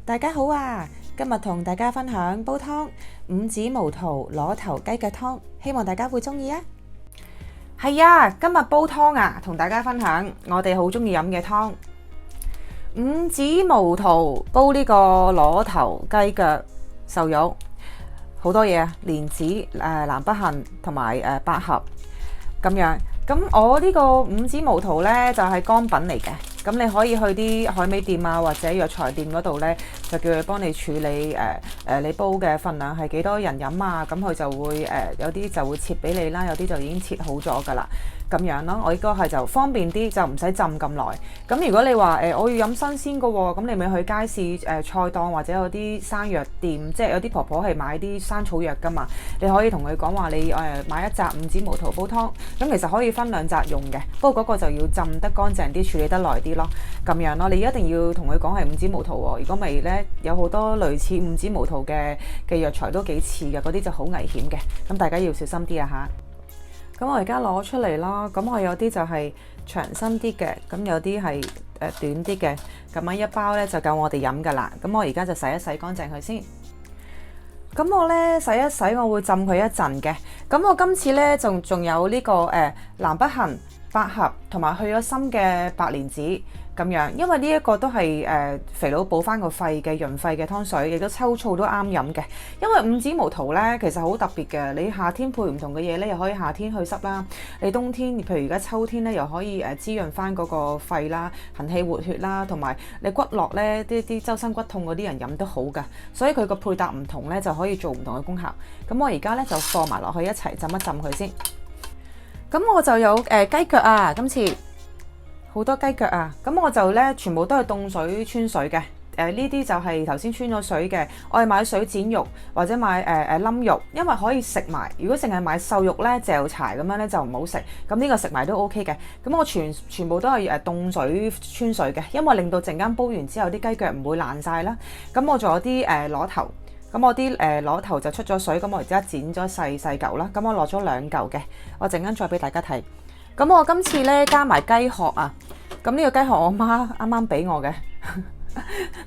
大家好啊！今日同大家分享煲湯五指毛肚螺頭雞腳湯，希望大家會中意啊！係啊，今日煲湯啊，同大家分享我哋好中意飲嘅湯。五指毛肚煲呢個螺頭雞腳瘦肉，好多嘢啊，蓮子、南北杏同埋百合咁樣。咁我呢個五指毛肚呢，就係乾品嚟嘅。咁你可以去啲海味店啊，或者藥材店嗰度呢，就叫佢幫你處理你煲嘅份量係幾多人飲啊，咁佢就會有啲就會切俾你啦，有啲就已經切好咗噶啦，咁樣咯。我呢個係就方便啲，就唔使浸咁耐。咁如果你話我要飲新鮮嘅喎，咁你咪去街市菜檔或者有啲生藥店，即係有啲婆婆係買啲生草藥噶嘛，你可以同佢講話你買一紮五指毛肚煲湯，咁其實可以分兩紮用嘅，不過嗰個就要浸得乾淨啲，處理得耐啲咯，咁樣咯。你一定要同佢講係五指毛肚喎，如果咪呢，有好多類似五指毛肚嘅藥材都幾似嘅，嗰啲就好危險嘅，咁大家要小心啲啊嚇。咁我而家攞出嚟啦，咁我有啲就係長身啲嘅，咁有啲係短啲嘅，咁樣一包呢就夠我哋飲噶啦。咁我而家就洗一洗乾淨佢先。咁我呢洗一洗，我會浸佢一陣嘅。咁我今次呢仲有呢個南北杏、百合同埋去咗心嘅白蓮子咁樣，因為呢一個都係肥佬補翻個肺嘅潤肺嘅湯水，亦都秋燥都啱飲嘅。因為五指毛肚呢其實好特別嘅，你夏天配唔同嘅嘢呢，又可以夏天去濕啦，你冬天譬如而家秋天呢，又可以滋潤翻嗰個肺啦、行氣活血啦，同埋你骨骼呢啲周身骨痛嗰啲人飲都好噶，所以佢個配搭唔同呢，就可以做唔同嘅功效。咁我而家呢，就放埋落去一齊浸一浸佢先。咁我就有雞腳啊，今次好多雞腳啊，咁我就呢全部都係凍水穿水嘅。呢啲就係頭先穿咗水嘅，我係買水剪肉或者買冧肉，因為可以食埋。如果淨係買瘦肉呢，嚼柴咁樣呢就唔好食。咁呢個食埋都 OK 嘅。咁我全部都係凍水穿水嘅，因為令到陣間煲完之後啲雞腳唔會爛晒啦。咁我仲有啲螺頭。咁我啲螺頭就出咗水，咁我而家剪咗細細嚿啦。咁我落咗2嚿嘅，我陣間再俾大家睇。咁我今次呢，加埋雞殼啊，咁呢個雞殼我媽啱啱俾我嘅，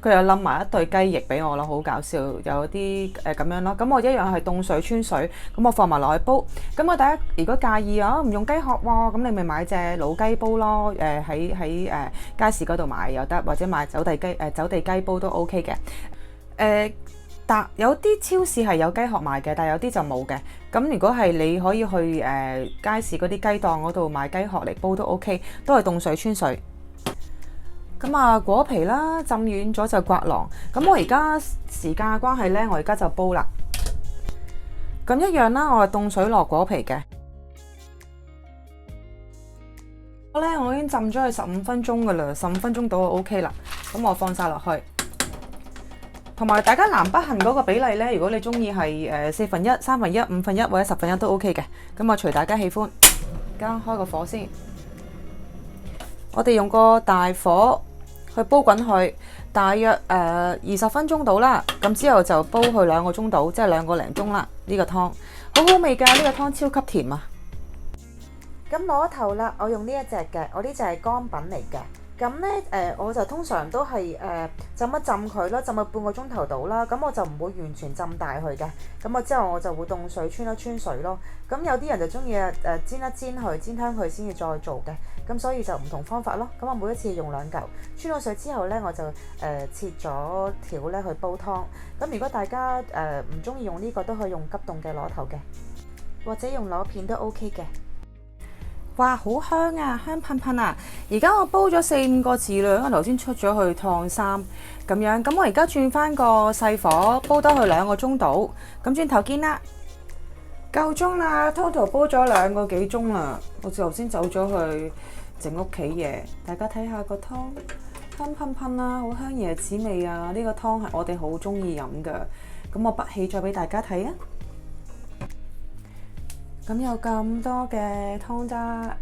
佢又冧埋一對雞翼俾我咯，好搞笑，有啲咁樣咯。咁我一樣係凍水穿水，咁我放埋落去煲。咁我大家如果介意啊，唔用雞殼喎，咁你咪買隻老雞煲咯。喺街市嗰度買又得，或者買走地雞煲都 OK 嘅。但有啲超市係有雞殼賣嘅，但係有啲就冇嘅。咁如果係你可以去街市嗰啲雞檔嗰度買雞殼嚟煲都 OK，都係凍水穿水。咁啊果皮啦，浸軟咗就刮囊。咁我而家時間嘅關係呢，我而家就煲啦。咁一樣啦，我係凍水落果皮嘅。我已經浸咗佢15分鐘噶啦，15分鐘到就 OK 啦。咁我放晒落去。同埋大家南北杏嗰個比例呢，如果你中意係4分1、3分1、5分1或者10分1都 OK 嘅。咁啊隨大家喜歡，而家開個火先。我哋用個大火去煲滾佢，大約20分鐘到啦。咁之後就煲佢2個鐘到，即係2個零鐘啦。呢個湯好好味㗎，呢個湯超級甜啊！咁攞頭啦，我用呢一隻嘅，我呢隻係乾品嚟嘅。咁呢，我就通常都係浸一浸佢咯，浸佢半個鐘頭到啦。咁我就唔會完全浸大佢嘅。咁我之後我就會凍水穿一穿水咯。咁有啲人就中意煎一煎佢，煎香佢先至再做嘅。咁所以就唔同方法咯。咁我每一次用2嚿，穿咗水之後呢，我就切咗條呢去煲湯。咁如果大家唔中意用呢個，都可以用急凍嘅螺頭嘅，或者用螺片都 OK 嘅。哇，好香啊，香噴噴啊！而家我煲咗4-5個字啦，因為頭先出咗去燙衫咁樣。咁我而家轉翻個細火，煲多佢2個鐘到。咁轉頭見啦，夠鐘啦 ，total 煲咗2個幾鐘啦。我頭先走咗去整屋企嘢，大家睇下個湯，香噴噴啊，好香椰子味啊！呢個湯係我哋好中意飲㗎。咁我筆起再俾大家睇啊！咁有咁多嘅湯渣、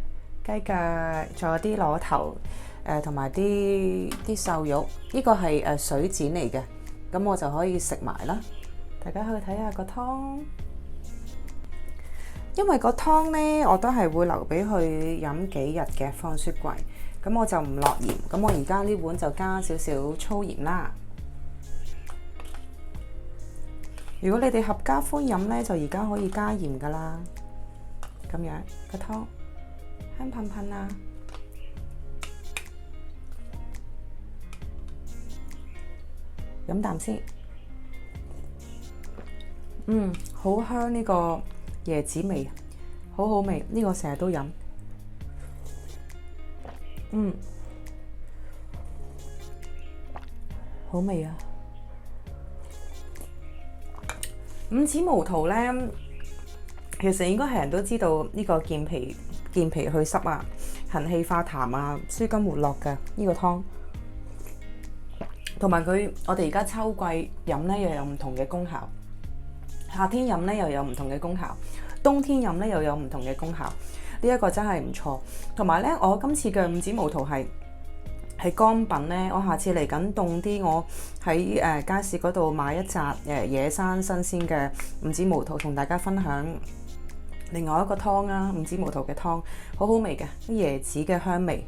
雞腳，仲有啲螺頭，同埋啲瘦肉，呢個係水剪嚟嘅，咁我就可以食埋啦。大家去睇下個湯，因為個湯呢，我都係會留俾佢飲幾日嘅，放雪櫃。咁我就唔落鹽，咁我而家呢碗就加少少粗鹽啦。如果你哋合家歡飲呢，就而家可以加鹽噶啦。咁樣個湯香噴噴啊！飲啖先。好香呢個椰子味，好好味。呢個成日都飲。好味啊！五指毛桃呢，其實應該係人都知道呢個健脾去濕啊、行氣化痰啊、舒筋活絡嘅呢個湯。同埋佢，我哋而家秋季飲呢又有唔同嘅功效，夏天飲呢又有唔同嘅功效，冬天飲呢又有唔同嘅功效。呢一個真係唔錯。同埋呢，我今次嘅五指毛桃係乾品呢。我下次嚟緊凍啲，我喺街市嗰度買一扎野生新鮮嘅五指毛桃，同大家分享另外一個湯啊，五指毛桃嘅湯，好好味嘅，椰子嘅香味。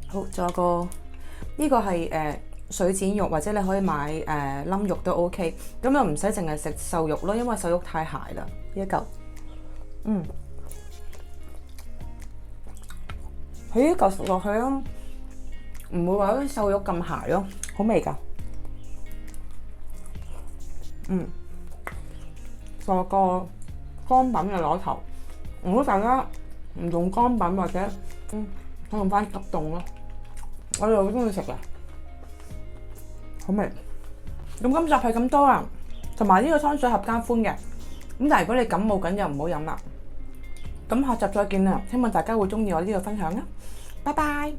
好，仲有個呢個係水剪肉，或者你可以買冧肉都 OK， 咁又唔使淨係食瘦肉咯，因為瘦肉太鹹啦。呢一嚿，佢呢嚿食落去咯，唔會話啲瘦肉咁鹹咯，好味㗎。做個乾品嘅攞頭，如果大家唔用乾品或者可以用翻急凍咯，我哋好中意食嘅，好味。咁今集係咁多啦，同埋呢個湯水合家歡嘅。咁但係如果你感冒緊，就唔好飲啦。咁下集再見啦，希望大家會中意我呢個分享啊！拜拜。